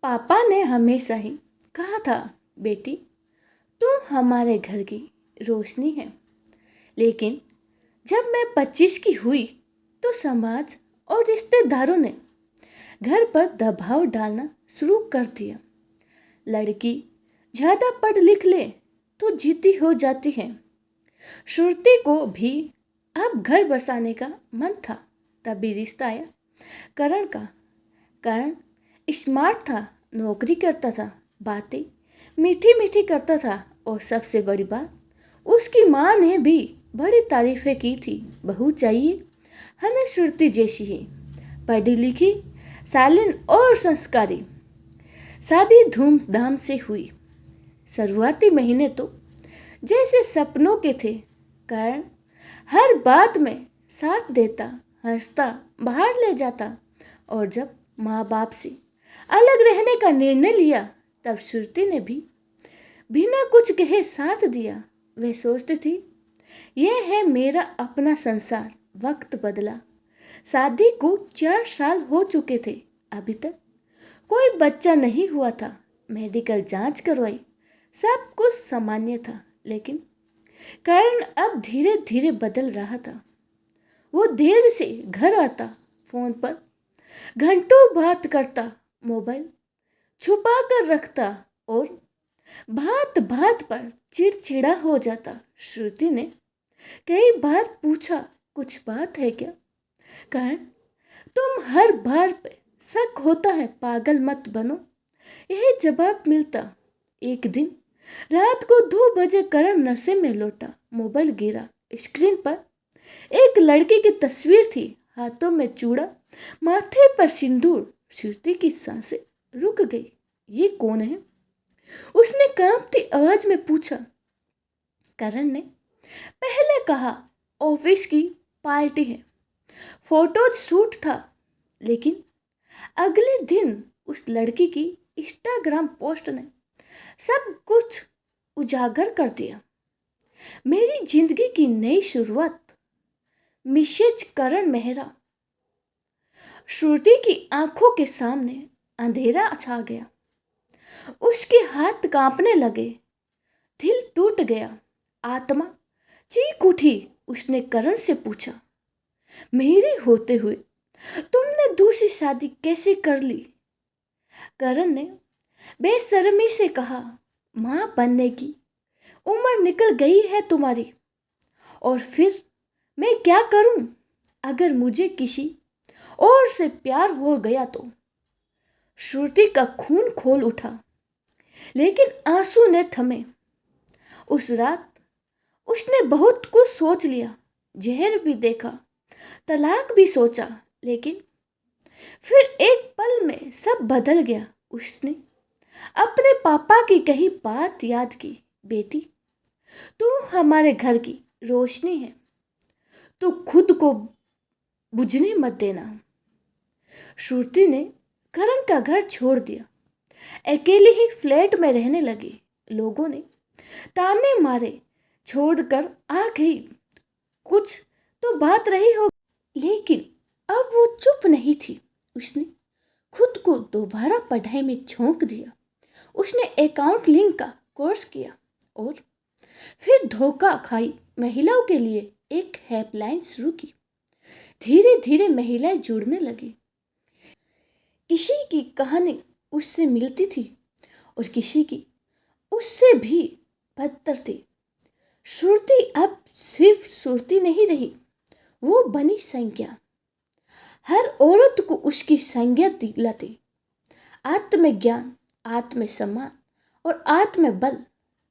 पापा ने हमेशा ही कहा था, बेटी तुम हमारे घर की रोशनी है। लेकिन जब मैं 25 की हुई तो समाज और रिश्तेदारों ने घर पर दबाव डालना शुरू कर दिया। लड़की ज़्यादा पढ़ लिख ले तो जिद्दी हो जाती है। श्रुति को भी अब घर बसाने का मन था। तभी रिश्ता आया करण का। करण स्मार्ट था, नौकरी करता था, बातें मीठी मीठी करता था और सबसे बड़ी बात, उसकी माँ ने भी बड़ी तारीफें की थी। बहू चाहिए हमें श्रुति जैसी ही, पढ़ी लिखी, शालीन और संस्कारी। शादी धूमधाम से हुई। शुरुआती महीने तो जैसे सपनों के थे। कारण हर बात में साथ देता, हंसता, बाहर ले जाता। और जब माँ बाप से अलग रहने का निर्णय लिया तब श्रुति ने भी बिना कुछ कहे साथ दिया। वह सोचती थी, यह है मेरा अपना संसार। वक्त बदला। शादी को 4 साल हो चुके थे। अभी तक कोई बच्चा नहीं हुआ था। मेडिकल जांच करवाई, सब कुछ सामान्य था। लेकिन करण अब धीरे धीरे बदल रहा था। वो देर से घर आता, फोन पर घंटों बात करता, मोबाइल छुपा कर रखता और बात बात पर चिड़चिड़ा हो जाता। श्रुति ने कई बार पूछा, कुछ बात है क्या? करण तुम हर बार पे शक होता है, पागल मत बनो, यही जवाब मिलता। एक दिन रात को 2 बजे करण नशे में लौटा। मोबाइल गिरा। स्क्रीन पर एक लड़की की तस्वीर थी, हाथों में चूड़ा, माथे पर सिंदूर। श्रुति की सांसें रुक गई। ये कौन है? उसने कांपती आवाज में पूछा। करण ने पहले कहा, ऑफिस की पार्टी है, फोटो शूट था। लेकिन अगले दिन उस लड़की की इंस्टाग्राम पोस्ट ने सब कुछ उजागर कर दिया। मेरी जिंदगी की नई शुरुआत। मिसेज करण मेहरा। श्रुति की आंखों के सामने अंधेरा छा गया। उसके हाथ कांपने लगे, दिल टूट गया, आत्मा चीख उठी। उसने करण से पूछा, मेरे होते हुए तुमने दूसरी शादी कैसे कर ली? करण ने बेशर्मी से कहा, मां बनने की उम्र निकल गई है तुम्हारी। और फिर मैं क्या करूं? अगर मुझे किसी और से प्यार हो गया तो? श्रुति का खून खोल उठा, लेकिन आंसू ने थमे। उस रात उसने बहुत कुछ सोच लिया, जहर भी देखा, तलाक भी सोचा। लेकिन फिर एक पल में सब बदल गया। उसने अपने पापा की कही बात याद की, बेटी तू हमारे घर की रोशनी है, तू खुद को बुझने मत देना। श्रुति ने करण का घर छोड़ दिया, अकेली ही फ्लैट में रहने लगी। लोगों ने ताने मारे, छोड़कर आ गई, कुछ तो बात रही हो। लेकिन अब वो चुप नहीं थी। उसने खुद को दोबारा पढ़ाई में झोंक दिया। उसने अकाउंटिंग का कोर्स किया और फिर धोखा खाई महिलाओं के लिए एक हेल्पलाइन शुरू की। धीरे धीरे महिलाएं जुड़ने लगी। किसी की कहानी उससे मिलती थी और किसी की उससे भी बदतर थी। श्रुति अब सिर्फ श्रुति नहीं रही, वो बनी संज्ञा। हर औरत को उसकी संज्ञा दिलाती। आत्मज्ञान, आत्मसम्मान और आत्मबल।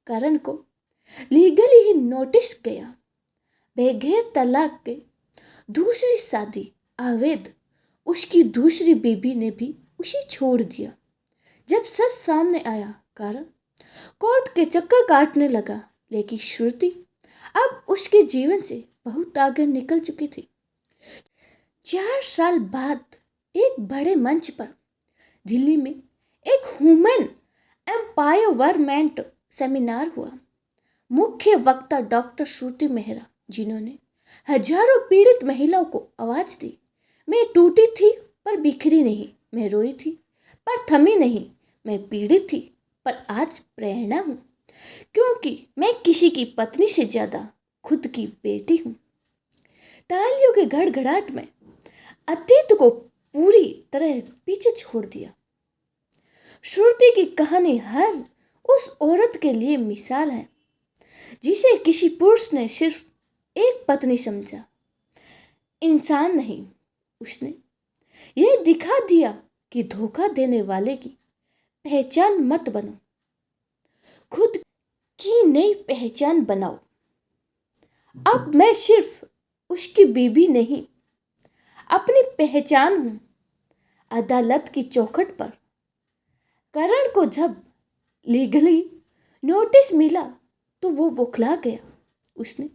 करण को लीगली ही नोटिस गया। बगैर तलाक के दूसरी शादी अवैध। उसकी दूसरी बीबी ने भी उसे छोड़ दिया। जब सच सामने आया, कारण कोर्ट के चक्कर काटने लगा। लेकिन श्रुति अब उसके जीवन से बहुत आगे निकल चुकी थी। 4 साल बाद एक बड़े मंच पर दिल्ली में एक ह्यूमन एम्पावरमेंट सेमिनार हुआ। मुख्य वक्ता डॉक्टर श्रुति मेहरा, जिन्होंने हजारों पीड़ित महिलाओं को आवाज दी। मैं टूटी थी पर बिखरी नहीं, मैं रोई थी पर थमी नहीं, मैं पीड़ित थी, पर आज प्रेरणा हूँ, क्योंकि मैं किसी की पत्नी से ज्यादा खुद की बेटी हूँ। तालियों के गड़गड़ाहट में अतीत को पूरी तरह पीछे छोड़ दिया। श्रुति की कहानी हर उस औरत के लिए मिसाल है जिसे किसी पुरुष ने सिर्फ एक पत्नी समझा, इंसान नहीं। उसने यह दिखा दिया कि धोखा देने वाले की पहचान मत बनो, खुद की नई पहचान बनाओ। अब मैं सिर्फ उसकी बीवी नहीं, अपनी पहचान हूं। अदालत की चौखट पर करण को जब लीगली नोटिस मिला तो वो बौखला गया। उसने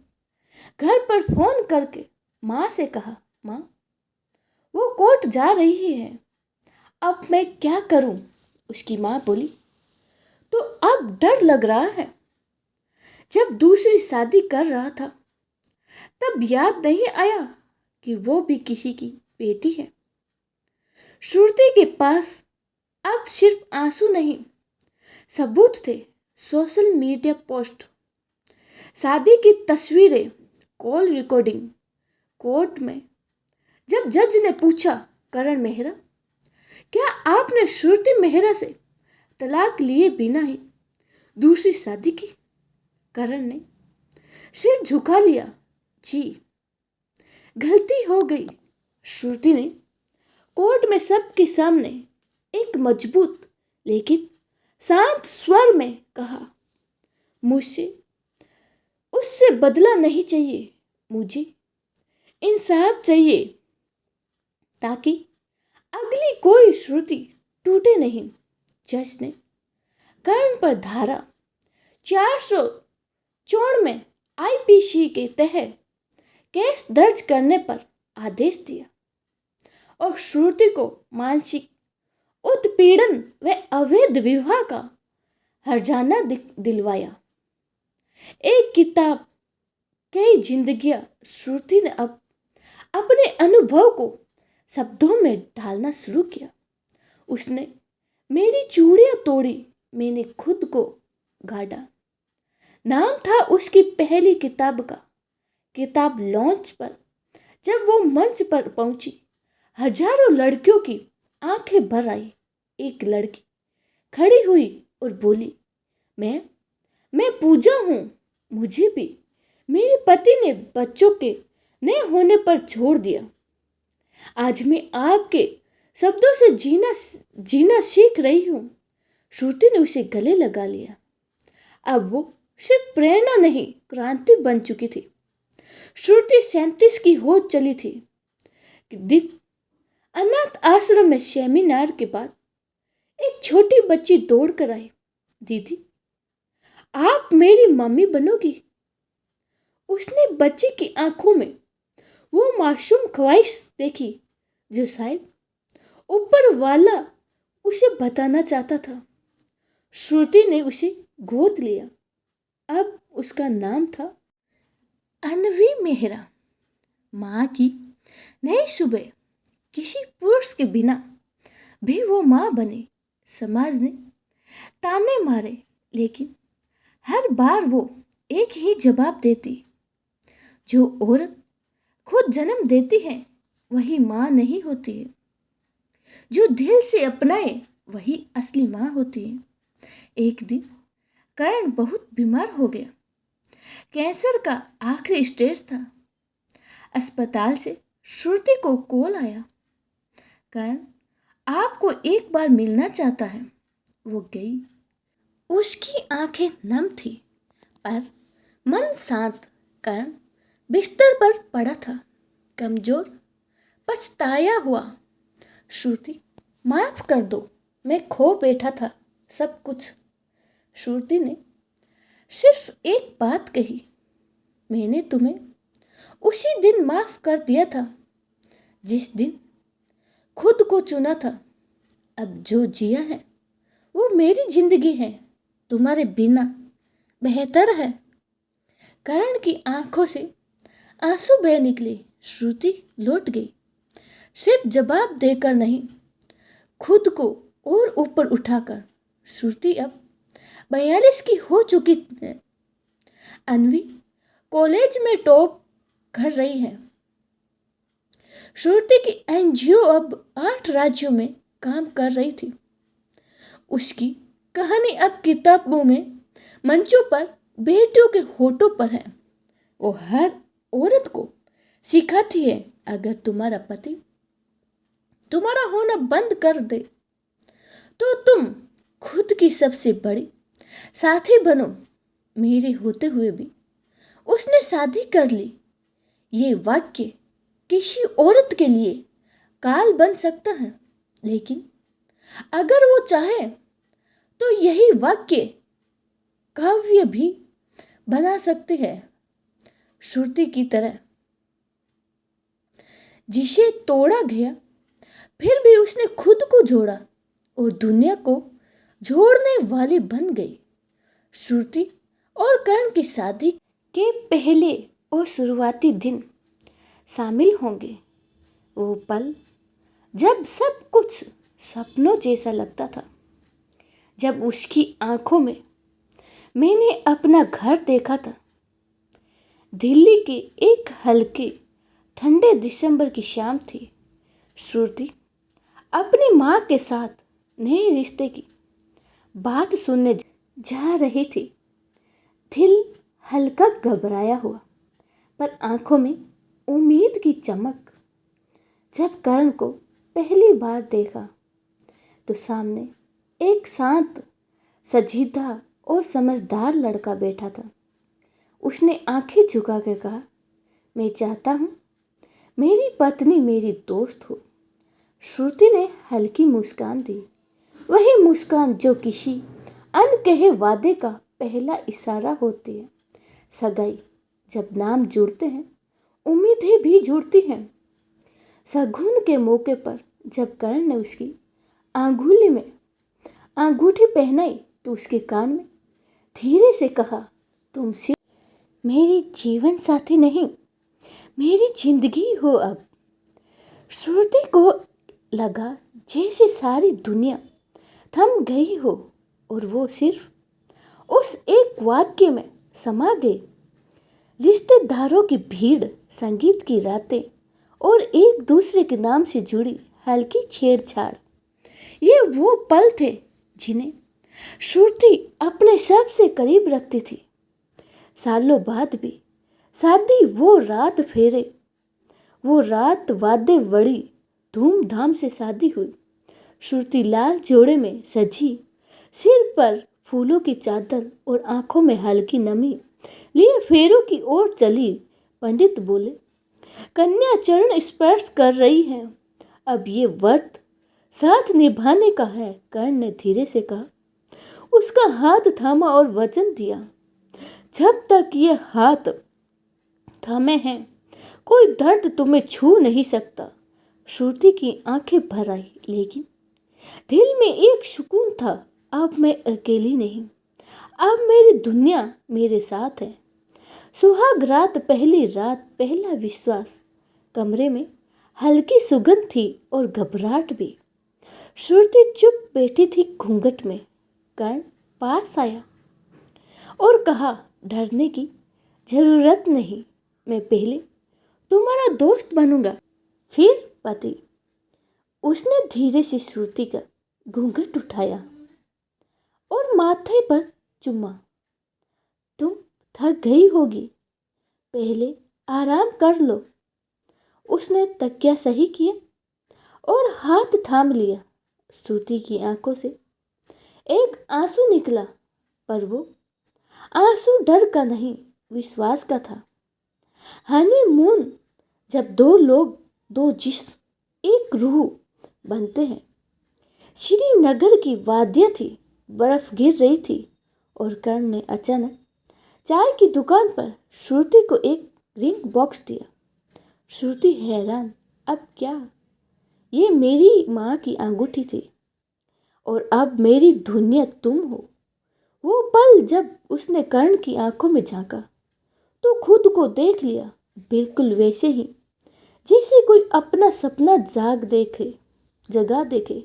घर पर फोन करके माँ से कहा, माँ, वो कोर्ट जा रही है, अब मैं क्या करूं? उसकी माँ बोली, तो अब डर लग रहा है। जब दूसरी शादी कर रहा था तब याद नहीं आया कि वो भी किसी की बेटी है। श्रुति के पास अब सिर्फ आंसू नहीं, सबूत थे। सोशल मीडिया पोस्ट, शादी की तस्वीरें, कॉल रिकॉर्डिंग। कोर्ट में जब जज ने पूछा, करण मेहरा, क्या आपने श्रुति मेहरा से तलाक लिए बिना ही दूसरी शादी की? करण ने सिर झुका लिया, जी, गलती हो गई। श्रुति ने कोर्ट में सबके सामने एक मजबूत लेकिन शांत स्वर में कहा, मुझसे उससे बदला नहीं चाहिए, मुझे इंसाफ चाहिए ताकि अगली कोई श्रुति टूटे नहीं। जज ने करण पर धारा 454 में आईपीसी के तहत केस दर्ज करने पर आदेश दिया और श्रुति को मानसिक उत्पीड़न व अवैध विवाह का हर्जाना दिलवाया। एक किताब, कई जिंदगियां। श्रुति ने अब अपने अनुभव को शब्दों में ढालना शुरू किया। उसने मेरी चूड़ियां तोड़ी, मैंने खुद को गाड़ा, नाम था उसकी पहली किताब का। किताब लॉन्च पर जब वो मंच पर पहुंची, हजारों लड़कियों की आंखें भर आई। एक लड़की खड़ी हुई और बोली, मैं पूजा हूं, मुझे भी मेरे पति ने बच्चों के नहीं होने पर छोड़ दिया। आज मैं आपके शब्दों से जीना सीख रही हूं। श्रुति ने उसे गले लगा लिया। अब वो सिर्फ प्रेरणा नहीं, क्रांति बन चुकी थी। श्रुति 37 की हो चली थी। दिन अनाथ आश्रम में सेमिनार के बाद एक छोटी बच्ची दौड़ कर आई, दीदी, आप मेरी मम्मी बनोगी? उसने बच्ची की आंखों में वो मासूम ख्वाहिश देखी जो शायद ऊपर वाला उसे बताना चाहता था। श्रुति ने उसे गोद लिया। अब उसका नाम था अन्वी मेहरा। माँ की नई सुबह, किसी पुरुष के बिना भी वो माँ बने। समाज ने ताने मारे, लेकिन हर बार वो एक ही जवाब देती, जो औरत खुद जन्म देती है वही माँ नहीं होती है, जो दिल से अपनाए वही असली माँ होती है। एक दिन करण बहुत बीमार हो गया। कैंसर का आखिरी स्टेज था। अस्पताल से श्रुति को कॉल आया, करण आपको एक बार मिलना चाहता है। वो गई। उसकी आंखें नम थी, पर मन शांत। करण बिस्तर पर पड़ा था, कमजोर, पछताया हुआ। श्रुति, माफ कर दो, मैं खो बैठा था सब कुछ। श्रुति ने सिर्फ एक बात कही, मैंने तुम्हें उसी दिन माफ कर दिया था जिस दिन खुद को चुना था। अब जो जिया है वो मेरी जिंदगी है, तुम्हारे बिना बेहतर है। करण की आंखों से आंसू बह निकले। श्रुति लौट गई, सिर्फ जवाब देकर नहीं, खुद को और ऊपर उठाकर। श्रुति अब 42 की हो चुकी है। अन्वी कॉलेज में टॉप कर रही है। श्रुति की एनजीओ अब 8 राज्यों में काम कर रही थी। उसकी कहानी अब किताबों में, मंचों पर, बेटियों के होठों पर है। वो हर औरत को सिखाती है, अगर तुम्हारा पति तुम्हारा होना बंद कर दे तो तुम खुद की सबसे बड़ी साथी बनो। मेरे होते हुए भी उसने शादी कर ली। ये वाक्य किसी औरत के लिए काल बन सकता है, लेकिन अगर वो चाहे तो यही वाक्य काव्य भी बना सकती है। श्रुति की तरह जिसे तोड़ा गया, फिर भी उसने खुद को जोड़ा और दुनिया को जोड़ने वाली बन गई। श्रुति और करण की शादी के पहले और शुरुआती दिन शामिल होंगे। वो पल जब सब कुछ सपनों जैसा लगता था, जब उसकी आंखों में मैंने अपना घर देखा था। दिल्ली की एक हल्के ठंडे दिसंबर की शाम थी। श्रुति अपनी माँ के साथ नए रिश्ते की बात सुनने जा रही थी। दिल हल्का घबराया हुआ, पर आंखों में उम्मीद की चमक। जब करण को पहली बार देखा तो सामने एक शांत, संजीदा और समझदार लड़का बैठा था। उसने आंखें झुका के कहा, मैं चाहता हूँ मेरी पत्नी मेरी दोस्त हो। श्रुति ने हल्की मुस्कान दी, वही मुस्कान जो किसी अनकहे वादे का पहला इशारा होती है। सगाई जब नाम जुड़ते हैं, उम्मीदें भी जुड़ती हैं। शगुन के मौके पर जब करण ने उसकी अंगुली में अंगूठी पहनाई तो उसके कान में धीरे से कहा, तुम सिर्फ मेरी जीवन साथी नहीं, मेरी जिंदगी हो। अब श्रुति को लगा जैसे सारी दुनिया थम गई हो और वो सिर्फ उस एक वाक्य में समा गई। रिश्तेदारों की भीड़, संगीत की रातें और एक दूसरे के नाम से जुड़ी हल्की छेड़छाड़, ये वो पल थे जिन्हें श्रुति अपने सबसे करीब रखती थी। सालों बाद भी शादी, वो रात फेरे, वो रात वादे, बड़ी धूमधाम से शादी हुई। श्रुति लाल जोड़े में सजी, सिर पर फूलों की चादर और आंखों में हल्की नमी लिए फेरों की ओर चली। पंडित बोले, कन्या चरण स्पर्श कर रही है, अब ये व्रत साथ निभाने का है। कर्ण ने धीरे से कहा। उसका हाथ थामा और वचन दिया, जब तक ये हाथ थामे हैं कोई दर्द तुम्हें छू नहीं सकता। श्रुति की आंखें भर आई, लेकिन दिल में एक सुकून था। अब मैं अकेली नहीं, अब मेरी दुनिया मेरे साथ है। सुहाग रात, पहली रात, पहला विश्वास। कमरे में हल्की सुगंध थी और घबराहट भी। श्रुति चुप बैठी थी घूंघट में। कर्ण पास आया और कहा, डरने की जरूरत नहीं, मैं पहले तुम्हारा दोस्त बनूंगा, फिर पति। उसने धीरे से श्रुति का घूंघट उठाया और माथे पर चुमा। तुम थक गई होगी, पहले आराम कर लो। उसने तकिया सही किया और हाथ थाम लिया। श्रुति की आंखों से एक आंसू निकला, पर वो आंसू डर का नहीं, विश्वास का था। हनीमून जब दो लोग, दो जिस्म, एक रूह बनते हैं। श्रीनगर की वादियाँ थी, बर्फ गिर रही थी और कर्ण ने अचानक चाय की दुकान पर श्रुति को एक रिंग बॉक्स दिया। श्रुति हैरान, अब क्या? ये मेरी माँ की अंगूठी थी और अब मेरी दुनिया तुम हो। वो पल जब उसने कर्ण की आंखों में झांका तो खुद को देख लिया, बिल्कुल वैसे ही जैसे कोई अपना सपना जगा देखे।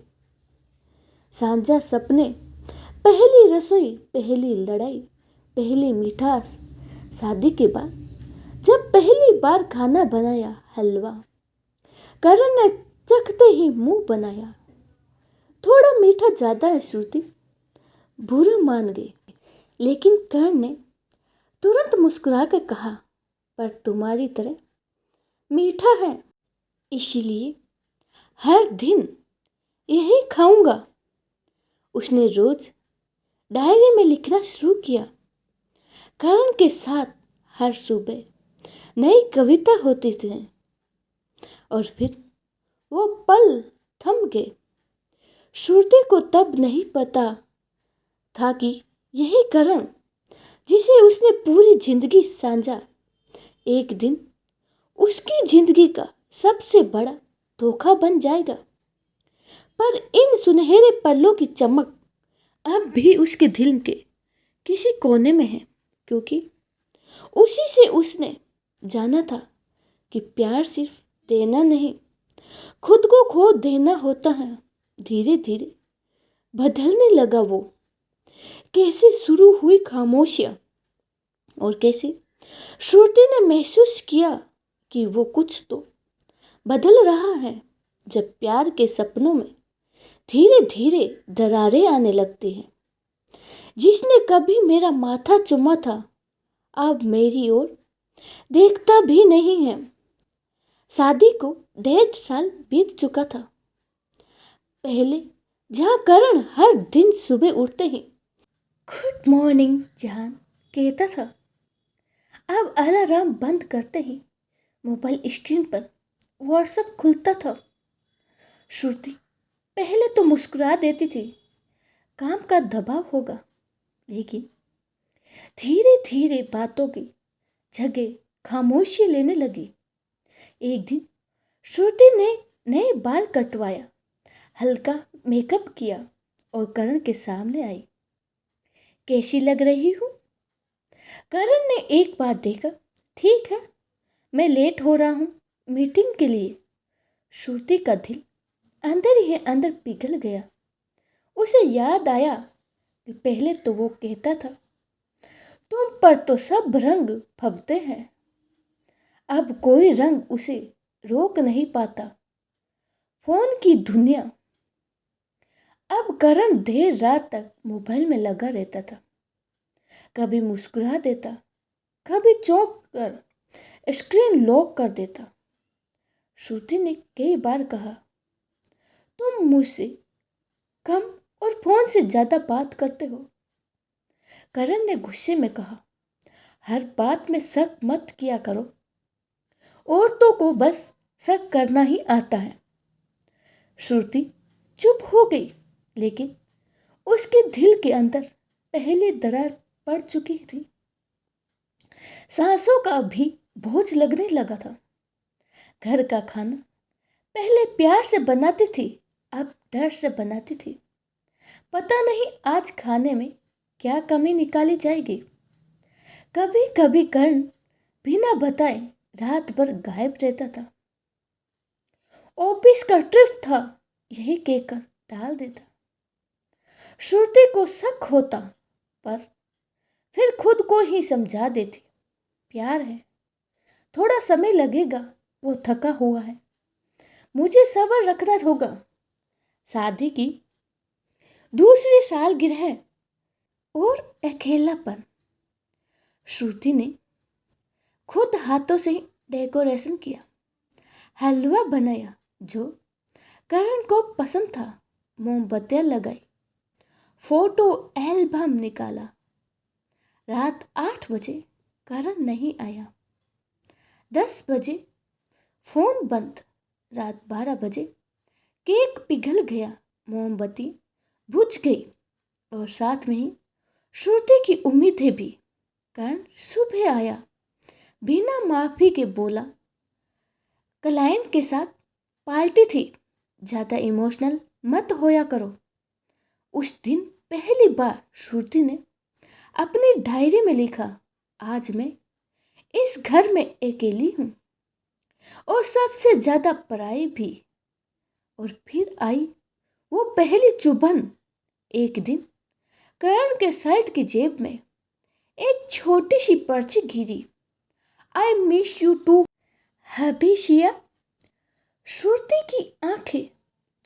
साझा सपने पहली रसोई, पहली लड़ाई, पहली मिठास। शादी के बाद जब पहली बार खाना बनाया हलवा, करण ने चखते ही मुंह बनाया। थोड़ा मीठा ज्यादा है श्रुति, बुरा मान गई। लेकिन करण ने तुरंत मुस्कुरा कर कहा, पर तुम्हारी तरह मीठा है, इसीलिए हर दिन यही खाऊंगा। उसने रोज डायरी में लिखना शुरू किया। करण के साथ हर सुबह नई कविता होती थी और फिर वो पल थम गए। श्रुति को तब नहीं पता था कि यही करण जिसे उसने पूरी जिंदगी साझा, एक दिन उसकी जिंदगी का सबसे बड़ा धोखा बन जाएगा। पर इन सुनहरे पलों की चमक अब भी उसके दिल के किसी कोने में है, क्योंकि उसी से उसने जाना था कि प्यार सिर्फ देना नहीं, खुद को खो देना होता है। धीरे धीरे बदलने लगा वो। कैसे शुरू हुई खामोशियां और कैसे श्रुति ने महसूस किया कि वो कुछ तो बदल रहा है। जब प्यार के सपनों में धीरे धीरे दरारें आने लगती हैं। जिसने कभी मेरा माथा चुमा था, अब मेरी ओर देखता भी नहीं है। शादी को 1.5 साल बीत चुका था। पहले जहाँ करण हर दिन सुबह उठते ही गुड मॉर्निंग जहान कहता था, अब अलार्म बंद करते ही मोबाइल स्क्रीन पर व्हाट्सएप खुलता था। श्रुति पहले तो मुस्कुरा देती थी, काम का दबाव होगा, लेकिन धीरे धीरे बातों की जगह खामोशी लेने लगी। एक दिन श्रुति ने नए बाल कटवाया, हल्का मेकअप किया और करण के सामने आई। कैसी लग रही हूँ? करण ने एक बार देखा, ठीक है, मैं लेट हो रहा हूँ मीटिंग के लिए। श्रुति का दिल अंदर ही अंदर पिघल गया। उसे याद आया कि पहले तो वो कहता था, तुम पर तो सब रंग फबते हैं। अब कोई रंग उसे रोक नहीं पाता। फोन की दुनिया। अब करण देर रात तक मोबाइल में लगा रहता था। कभी मुस्कुरा देता, कभी चौंक कर स्क्रीन लॉक कर देता। श्रुति ने कई बार कहा, तुम मुझसे कम और फोन से ज्यादा बात करते हो। करण ने गुस्से में कहा, हर बात में शक मत किया करो, औरतों को बस शक करना ही आता है। श्रुति चुप हो गई, लेकिन उसके दिल के अंदर पहली दरार पड़ चुकी थी। सांसों का भी बोझ लगने लगा था। घर का खाना पहले प्यार से बनाती थी, अब डर से बनाती थी। पता नहीं आज खाने में क्या कमी निकाली जाएगी। कभी कभी कर्ण बिना बताए रात भर गायब रहता था। ऑफिस का ट्रिप था, यही कहकर टाल देता। श्रुति को शक होता, पर फिर खुद को ही समझा देती, प्यार है, थोड़ा समय लगेगा, वो थका हुआ है, मुझे सब्र रखना होगा। शादी की दूसरी सालगिरह और अकेलापन। श्रुति ने खुद हाथों से डेकोरेशन किया, हलवा बनाया जो करण को पसंद था, मोमबत्तियां लगाई, फोटो एल्बम निकाला। रात 8 बजे करण नहीं आया। 10 बजे फोन बंद। रात 12 बजे केक पिघल गया, मोमबत्ती बुझ गई और साथ में ही श्रुति की उम्मीदें भी। करण सुबह आया, बिना माफी के बोला, क्लाइंट के साथ पार्टी थी, ज़्यादा इमोशनल मत होया करो। उस दिन पहली बार श्रुति ने अपनी डायरी में लिखा, आज मैं इस घर में अकेली हूँ और सबसे ज़्यादा पराई भी। और फिर आई वो पहली चुभन। एक दिन करण के शर्ट की जेब में एक छोटी सी पर्ची गिरी। I miss you too happy शिया। श्रुति की आंखें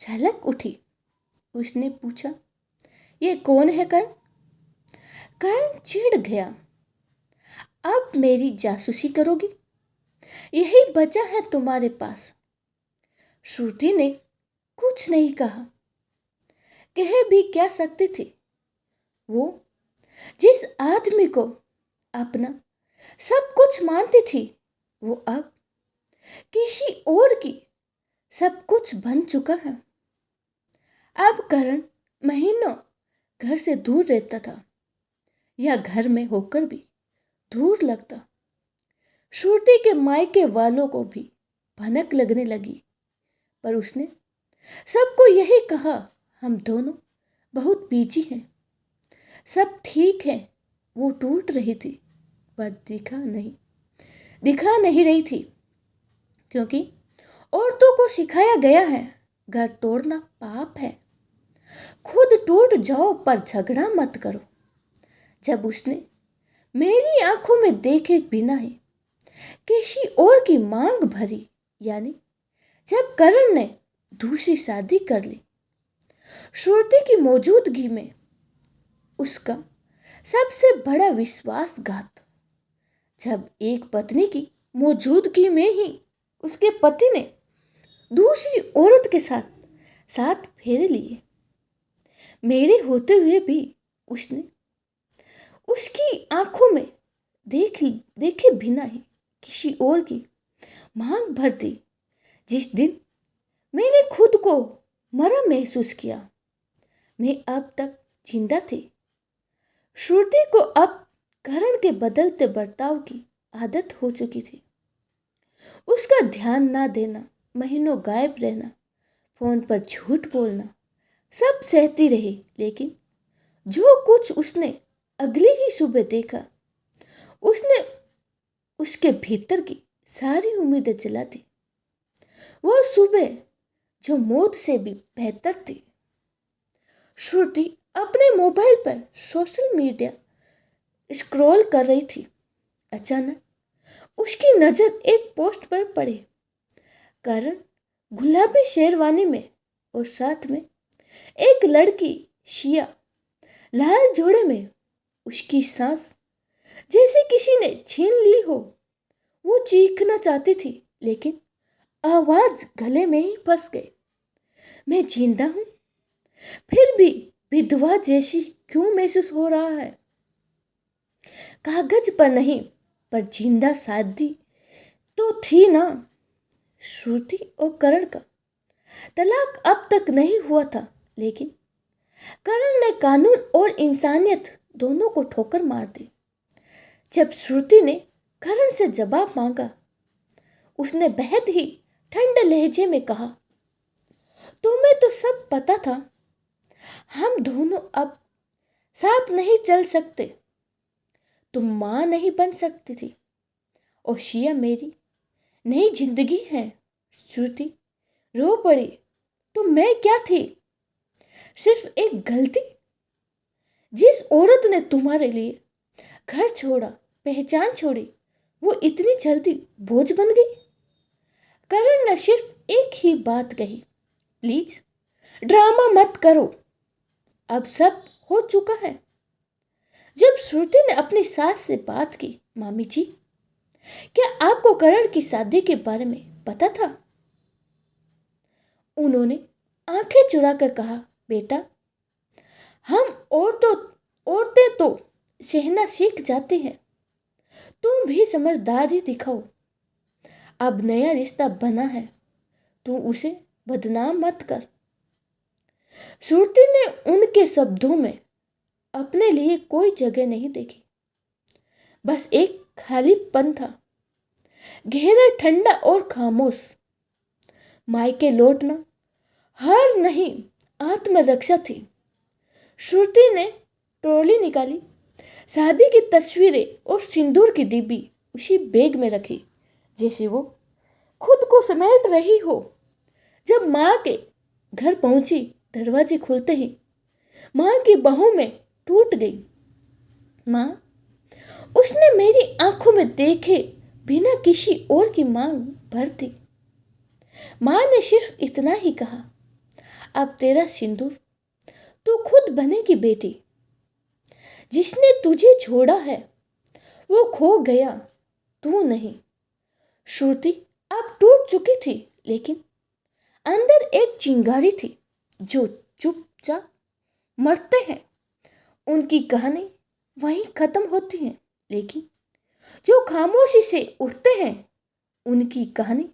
झलक उठी। उसने पूछा, ये कौन है करण? करण चिढ़ गया। अब मेरी जासूसी करोगी? यही बचा है तुम्हारे पास। श्रुति ने कुछ नहीं कहा। कह भी क्या सकती थी? वो जिस आदमी को अपना सब कुछ मानती थी, वो अब किसी और की सब कुछ बन चुका है। अब करण महीनों घर से दूर रहता था, या घर में होकर भी दूर लगता। श्रुति के मायके वालों को भी भनक लगने लगी, पर उसने सबको यही कहा, हम दोनों बहुत बिजी हैं, सब ठीक है। वो टूट रही थी, पर दिखा नहीं रही थी, क्योंकि औरतों को सिखाया गया है घर तोड़ना पाप है। खुद टूट जाओ पर झगड़ा मत करो। जब उसने मेरी आंखों में देखे बिना ही किसी और की मांग भरी, यानी जब करण ने दूसरी शादी कर ली, श्रुति की मौजूदगी में, उसका सबसे बड़ा विश्वासघात, जब एक पत्नी की मौजूदगी में ही उसके पति ने दूसरी औरत के साथ फेरे लिए, मेरे होते हुए भी उसने उसकी आंखों में देखे बिना ही किसी और की मांग भर दी। जिस दिन मैंने खुद को मरा महसूस किया, मैं अब तक जिंदा थी। श्रुति को अब करण के बदलते बर्ताव की आदत हो चुकी थी। उसका ध्यान ना देना, महीनों गायब रहना, फोन पर झूठ बोलना, सब सहती रही। लेकिन जो कुछ उसने अगली ही सुबह देखा, उसने उसके भीतर की सारी उम्मीदें जला दी। वो सुबह जो मौत से भी बेहतर थी। श्रुति अपने मोबाइल पर सोशल मीडिया स्क्रॉल कर रही थी। अचानक उसकी नजर एक पोस्ट पर पड़ी। करण गुलाबी शेरवानी में और साथ में एक लड़की शिया लाल जोड़े में। उसकी सांस जैसे किसी ने छीन ली हो। वो चीखना चाहती थी, लेकिन आवाज गले में ही फंस गई। मैं जिंदा हूं, फिर भी विधवा जैसी क्यों महसूस हो रहा है? कागज पर नहीं, पर जिंदा शादी तो थी ना। श्रुति और करण का तलाक अब तक नहीं हुआ था, लेकिन करण ने कानून और इंसानियत दोनों को ठोकर मार दी। जब श्रुति ने करण से जवाब मांगा, उसने बेहद ही ठंडे लहजे में कहा, तुम्हें तो सब पता था, हम दोनों अब साथ नहीं चल सकते। तुम मां नहीं बन सकती थी, और शिया मेरी नई जिंदगी है। श्रुति रो पड़ी। तो मैं क्या थी? सिर्फ एक गलती। जिस औरत ने तुम्हारे लिए घर छोड़ा, पहचान छोड़ी, वो इतनी जल्दी बोझ बन गई। करण ने सिर्फ एक ही बात कही, प्लीज ड्रामा मत करो, अब सब हो चुका है। जब श्रुति ने अपनी सास से बात की, मामी जी, क्या आपको करण की शादी के बारे में पता था? उन्होंने आंखें चुरा कर कहा, बेटा, हम औरतें तो सहना सीख जाती हैं, तुम भी समझदारी दिखाओ। अब नया रिश्ता बना है, तू उसे बदनाम मत कर। श्रुति ने उनके शब्दों में अपने लिए कोई जगह नहीं देखी, बस एक खालीपन था, गहरा, ठंडा और खामोश। मायके लौटना हार नहीं, आत्मरक्षा थी। श्रुति ने ट्रॉली निकाली, शादी की तस्वीरें और सिंदूर की डिब्बी उसी बैग में रखी, जैसे वो खुद को समेट रही हो। जब माँ के घर पहुंची, दरवाजे खुलते ही माँ की बाहों में टूट गई। माँ, उसने मेरी आंखों में देखे बिना किसी और की मांग भर दी। माँ ने सिर्फ इतना ही कहा, अब तेरा सिंदूर तू खुद बनेगी बेटी। जिसने तुझे छोड़ा है वो खो गया, तू नहीं। श्रुति अब टूट चुकी थी, लेकिन अंदर एक चिंगारी थी। जो चुपचाप मरते हैं उनकी कहानी वहीं खत्म होती है, लेकिन जो खामोशी से उठते हैं उनकी कहानी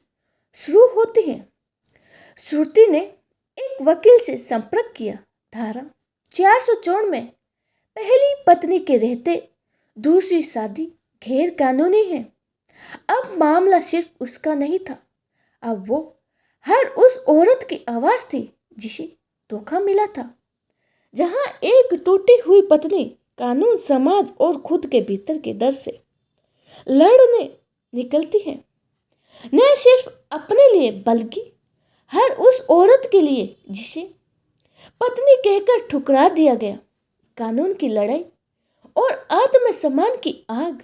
शुरू होती है। श्रुति ने एक वकील से संपर्क किया। धारा 454 में पहली पत्नी के रहते दूसरी शादी गैर कानूनी है। अब मामला सिर्फ उसका नहीं था, अब वो हर उस औरत की आवाज थी जिसे धोखा मिला था। जहां एक टूटी हुई पत्नी कानून, समाज और खुद के भीतर के डर से लड़ने निकलती है, न सिर्फ अपने लिए बल्कि हर उस औरत के लिए जिसे पत्नी कहकर ठुकरा दिया गया। कानून की लड़ाई और आत्मसम्मान की आग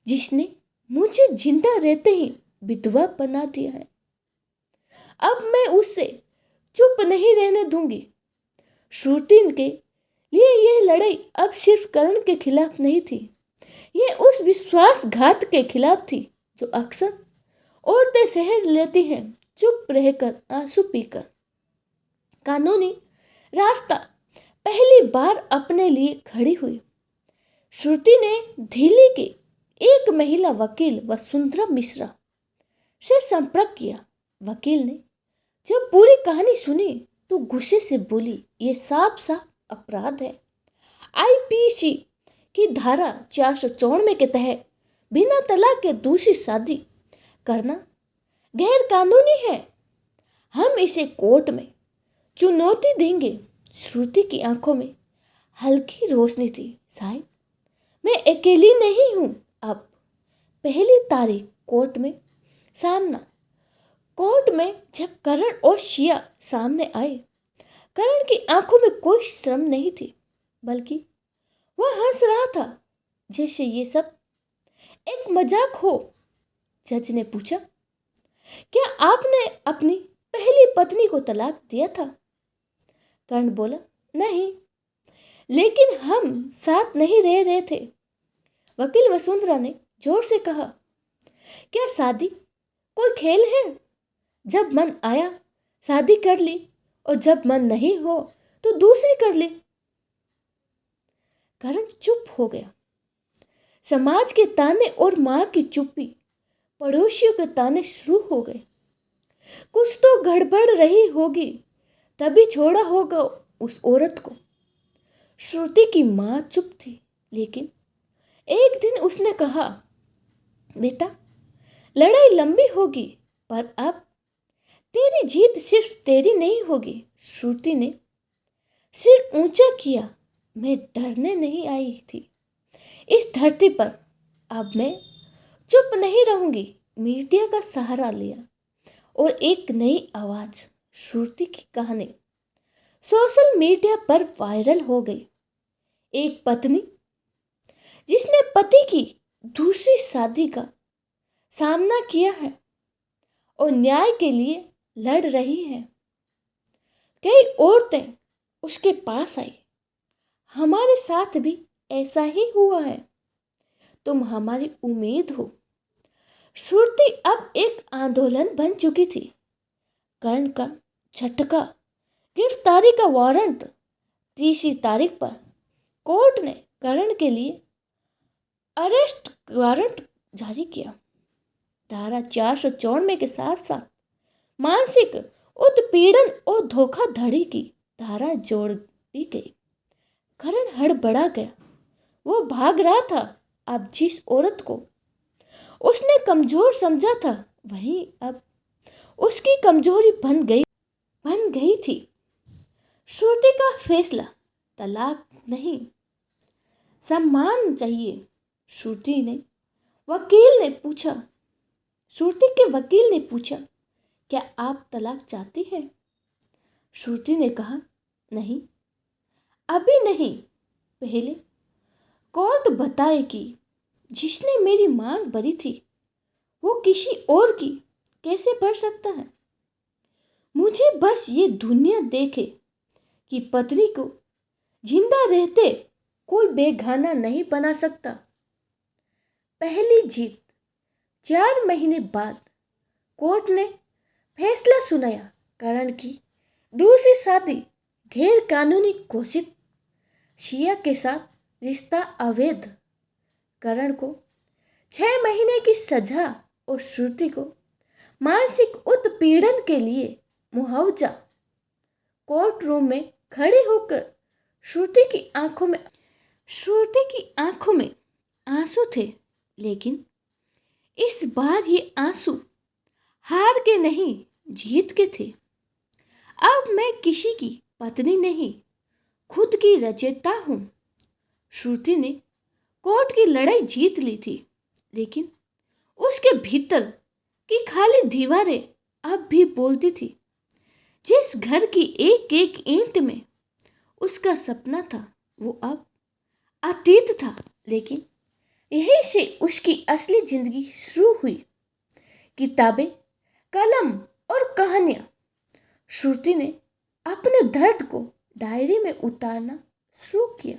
जिसने मुझे जिंदा रहते ही विधवा बना दिया है। अब मैं उससे चुप नहीं रहने दूंगी। श्रुति के लिए यह लड़ाई अब सिर्फ करण के खिलाफ नहीं थी, यह उस विश्वासघात के खिलाफ थी जो अक्सर औरतें सह लेती हैं, चुप रहकर, आंसू पीकर। कानूनी रास्ता पहली बार अपने लिए खड़ी हुई। श्रुति ने दिल्ली की एक महिला वकील वसुंधरा मिश्रा से संपर्क किया। वकील ने जब पूरी कहानी सुनी तो गुस्से से बोली, ये साफ साफ अपराध है। आईपीसी की धारा 494 के तहत बिना तलाक के दूसरी शादी करना गैर कानूनी है। हम इसे कोर्ट में चुनौती देंगे। श्रुति की आंखों में हल्की रोशनी थी। शायद मैं अकेली नहीं हूं। अब पहली तारीख कोर्ट में सामना। कोर्ट में जब करण और शिया सामने आए, करण की आंखों में कोई शर्म नहीं थी, बल्कि वह हंस रहा था जैसे ये सब एक मजाक हो। जज ने पूछा, क्या आपने अपनी पहली पत्नी को तलाक दिया था? कर्ण बोला, नहीं, लेकिन हम साथ नहीं रह रहे थे। वकील वसुंधरा ने जोर से कहा, क्या शादी कोई खेल है? जब मन आया शादी कर ली और जब मन नहीं हो तो दूसरी कर ली। करण चुप हो गया। समाज के ताने और मां की चुप्पी, पड़ोसियों के ताने शुरू हो गए। कुछ तो गड़बड़ रही होगी, तभी छोड़ा होगा उस औरत को। श्रुति की मां चुप थी, लेकिन एक दिन उसने कहा, बेटा, लड़ाई लंबी होगी, पर अब तेरी जीत सिर्फ तेरी नहीं होगी। श्रुति ने सिर ऊंचा किया। मैं डरने नहीं आई थी इस धरती पर। अब मैं चुप नहीं रहूंगी। मीडिया का सहारा लिया और एक नई आवाज, श्रुति की कहानी सोशल मीडिया पर वायरल हो गई। एक पत्नी जिसने पति की दूसरी शादी का सामना किया है और न्याय के लिए लड़ रही है। कई औरतें उसके पास आई, हमारे साथ भी ऐसा ही हुआ है, तुम हमारी उम्मीद हो। श्रुति अब एक आंदोलन बन चुकी थी। कर्ण का झटका, गिरफ्तारी का वारंट। तीसरी तारीख पर कोर्ट ने कर्ण के लिए अरेस्ट वारंट जारी किया। धारा 494 के साथ साथ मानसिक उत्पीड़न और धोखाधड़ी की धारा जोड़ दी गई। करण हड़बड़ा गया। वो भाग रहा था। अब जिस औरत को उसने कमजोर समझा था, वही अब उसकी कमजोरी बन गई थी। श्रुति का फैसला, तलाक नहीं, सम्मान चाहिए। श्रुति के वकील ने पूछा, क्या आप तलाक चाहती हैं? श्रुति ने कहा, नहीं, अभी नहीं, पहले कोर्ट बताए कि जिसने मेरी मांग भरी थी वो किसी और की कैसे भर सकता है। मुझे बस ये दुनिया देखे कि पत्नी को जिंदा रहते कोई बेगाना नहीं बना सकता। पहली जीत। 4 महीने बाद कोर्ट ने फैसला सुनाया। करण की दूसरी शादी गैर कानूनी घोषित। शिया के साथ रिश्ता अवैध। करण को 6 महीने की सजा और श्रुति को मानसिक उत्पीड़न के लिए मुआवजा। कोर्ट रूम में खड़े होकर श्रुति की आंखों में आंसू थे, लेकिन इस बार ये आंसू हार के नहीं जीत के थे। अब मैं किसी की पत्नी नहीं, खुद की रचयिता हूं। श्रुति ने कोर्ट की लड़ाई जीत ली थी, लेकिन उसके भीतर की खाली दीवारें अब भी बोलती थी। जिस घर की एक एक ईंट में उसका सपना था वो अब अतीत था, लेकिन यहीं से उसकी असली जिंदगी शुरू हुई। किताबें, कलम और कहानियां। श्रुति ने अपने दर्द को डायरी में उतारना शुरू किया।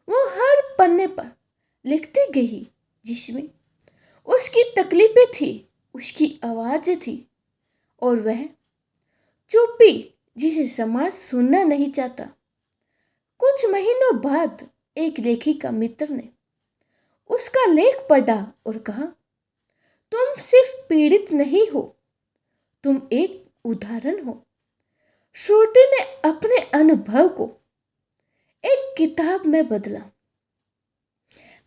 वो हर पन्ने पर लिखती गई, जिसमें उसकी तकलीफें थी, उसकी आवाजें थी और वह चुप्पी जिसे समाज सुनना नहीं चाहता। कुछ महीनों बाद एक लेखिका मित्र ने उसका लेख पढ़ा और कहा, तुम सिर्फ पीड़ित नहीं हो, तुम एक उदाहरण हो। श्रुति ने अपने अनुभव को एक किताब में बदला।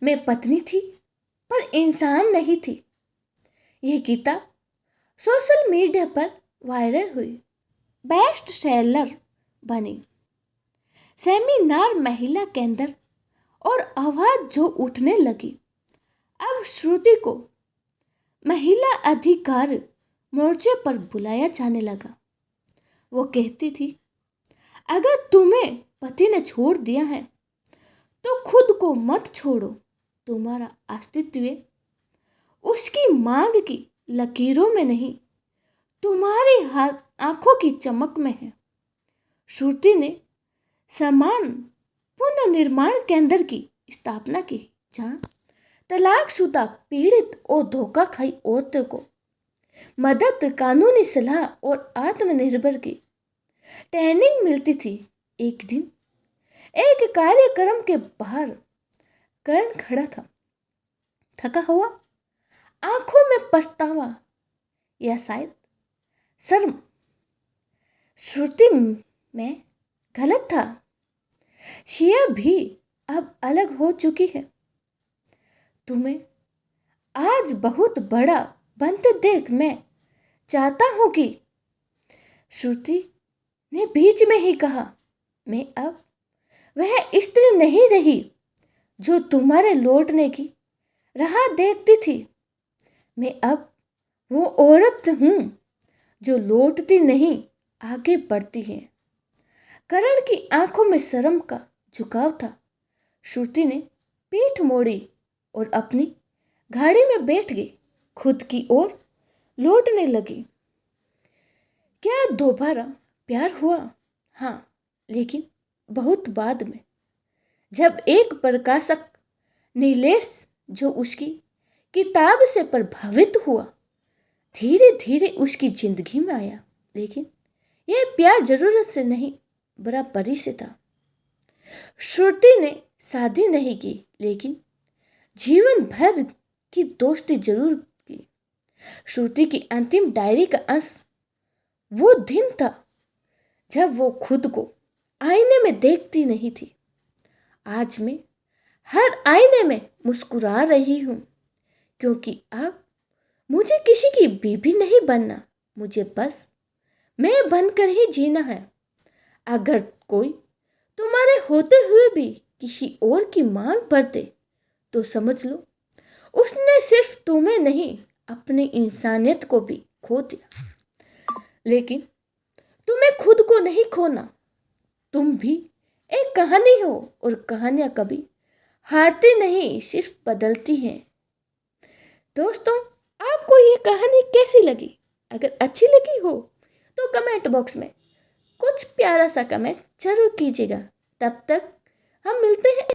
मैं पत्नी थी पर इंसान नहीं थी। यह किताब सोशल मीडिया पर वायरल हुई, बेस्ट सेलर बनी। सेमिनार, महिला केंद्र और आवाज जो उठने लगी। अब श्रुति को महिला अधिकार मोर्चे पर बुलाया जाने लगा। वो कहती थी, अगर तुम्हें पति ने छोड़ दिया है तो खुद को मत छोड़ो। तुम्हारा अस्तित्व उसकी मांग की लकीरों में नहीं, तुम्हारी आंखों की चमक में है। श्रुति ने समान पुनर्निर्माण केंद्र की स्थापना की, जहां तलाकशुदा, पीड़ित और धोखा खाई औरतों को मदद, कानूनी सलाह और आत्मनिर्भर की ट्रेनिंग मिलती थी। एक दिन एक कार्यक्रम के बाहर करण खड़ा था, थका हुआ, आंखों में पछतावा या शायद शर्म। श्रुति में गलत था। शिया भी अब अलग हो चुकी है। तुम्हें आज बहुत बड़ा बनते देख मैं चाहता हूं कि, श्रुति ने बीच में ही कहा, मैं अब वह स्त्री नहीं रही जो तुम्हारे लौटने की राह देखती थी। मैं अब वो औरत हूं जो लौटती नहीं, आगे बढ़ती है। करण की आंखों में शर्म का झुकाव था। श्रुति ने पीठ मोड़ी और अपनी गाड़ी में बैठ गई, खुद की ओर लौटने लगी। क्या दोबारा प्यार हुआ? हाँ, लेकिन बहुत बाद में, जब एक प्रकाशक नीलेश, जो उसकी किताब से प्रभावित हुआ, धीरे धीरे उसकी जिंदगी में आया। लेकिन यह प्यार जरूरत से नहीं, बराबरी से था। श्रुति ने शादी नहीं की, लेकिन जीवन भर की दोस्ती जरूर की। श्रुति की अंतिम डायरी का अंश वो दिन था जब वो खुद को आईने में देखती नहीं थी। आज मैं हर आईने में मुस्कुरा रही हूं, क्योंकि अब मुझे किसी की बीवी नहीं बनना, मुझे बस मैं बनकर ही जीना है। अगर कोई तुम्हारे होते हुए भी किसी और की मांग भरते तो समझ लो उसने सिर्फ तुम्हें नहीं, अपनी इंसानियत को भी खो दिया। लेकिन तुम्हें खुद को नहीं खोना, तुम भी एक कहानी हो, और कहानियां कभी हारती नहीं, सिर्फ बदलती हैं। दोस्तों, आपको ये कहानी कैसी लगी? अगर अच्छी लगी हो तो कमेंट बॉक्स में कुछ प्यारा सा कमेंट जरूर कीजिएगा। तब तक हम मिलते हैं